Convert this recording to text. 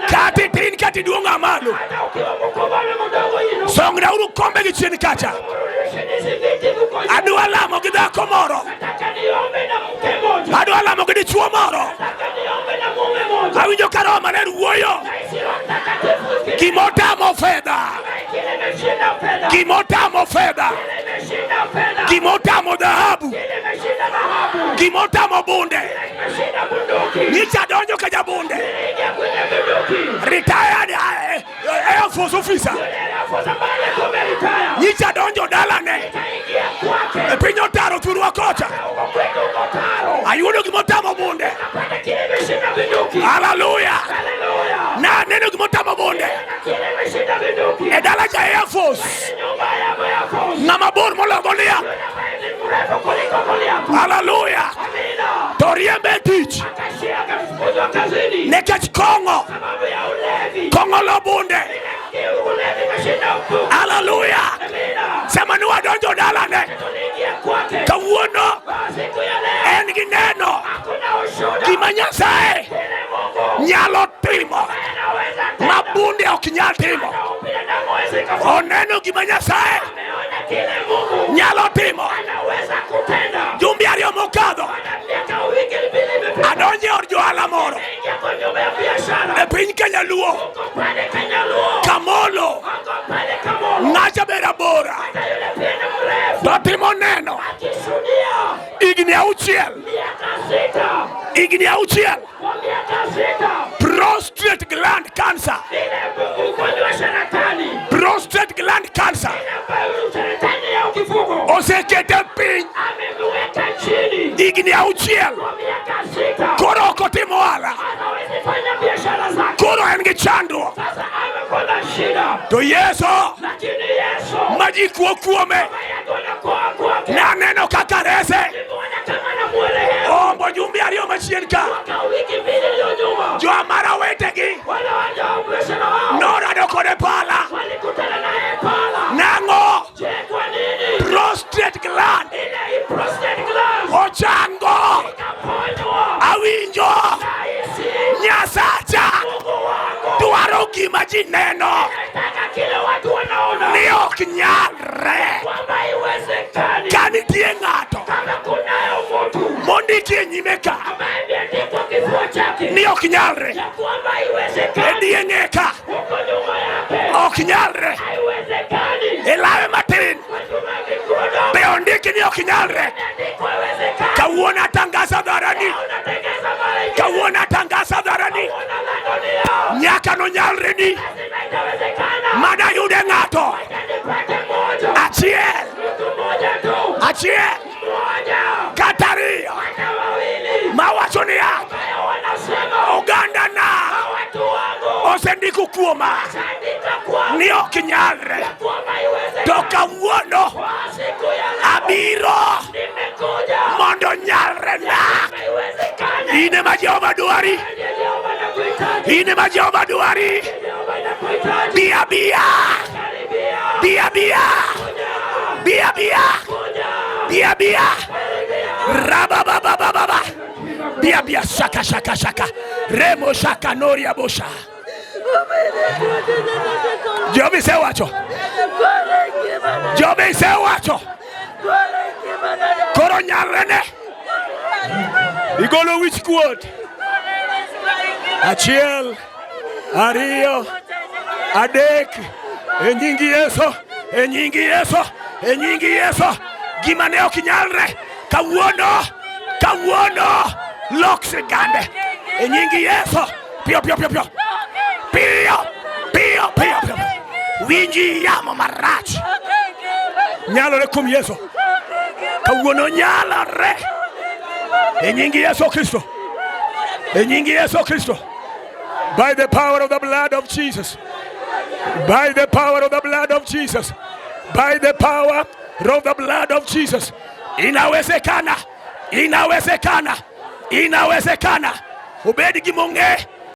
Kati tin kati duonga malo. Songra uru kombe gi chien kacha. Adwa lamo gi dhako moro. Adwa lamo gi dichuo moro. Awinjo ka Roho Maler wuoyo. Otamo fedha. Otamo fedha. Otamo dhahabu. Otamo bunde. Nyicha donjo ka jabunde. Retired Air Force officer. Nyicha donjo dalane. Pinyo taro turwa kocha. Ayudo Otamo bunde. Hallelujah. Na neno Otamo bunde. Edala ja Air Force. Namabor molagolia. Hallelujah. Toriembe tich. Nikech Kongo lo bunde. Hallelujah. Sema nuwa donjo dalane. Kawuono en gi neno gima Nyasaye nyalo timo ma bunde ok nyal timo. Oneno gima Nyasaye nyalo timo. Jumbe ariyo mokadho adonjo od johala moro e piny Kenya luo Kamolo ng'acha bera bora to timo neno igni auchiel prostate gland cancer osekete piny igni auchiel koro ok otimo ohala koro en gi chandruok to Yesu ma ji kuo kuome naneno kaka rese ombo jumbe ariyo machien ka jo amara wetegi norado kode pala nango prostate gland ochango awinjo Nyasacha dwaro gima ji neno ni ok nyalre ka nitie ng'ato mondiki e nyime ka ni ok nyalre e dieng'e ka ok nyalre e lawe matin be ondiki ni ok nyalre. Kawuono atangaza dharani nyaka no nyalre ni mana yude ng'ato achiel kata ariyo mawacho niya oganda na osendiko kuoma ni ok nyalre to kawuono abiro mondo nyalre na. Ine ma Joma dwari bia rabababababa bia shaka remo shaka noria bosha. Joma se wacho koro nyalrene igolo wich kuot achiel ariyo adek e nyingi Yesu gima ne ok nyalre kawuono lok sigande e nyingi Yesu pio winji yamo marach nyalore kum Yesu kawuono nyalore e nyingi Yesu Kristo by the power of the blood of Jesus inawezekana ubedi gimonge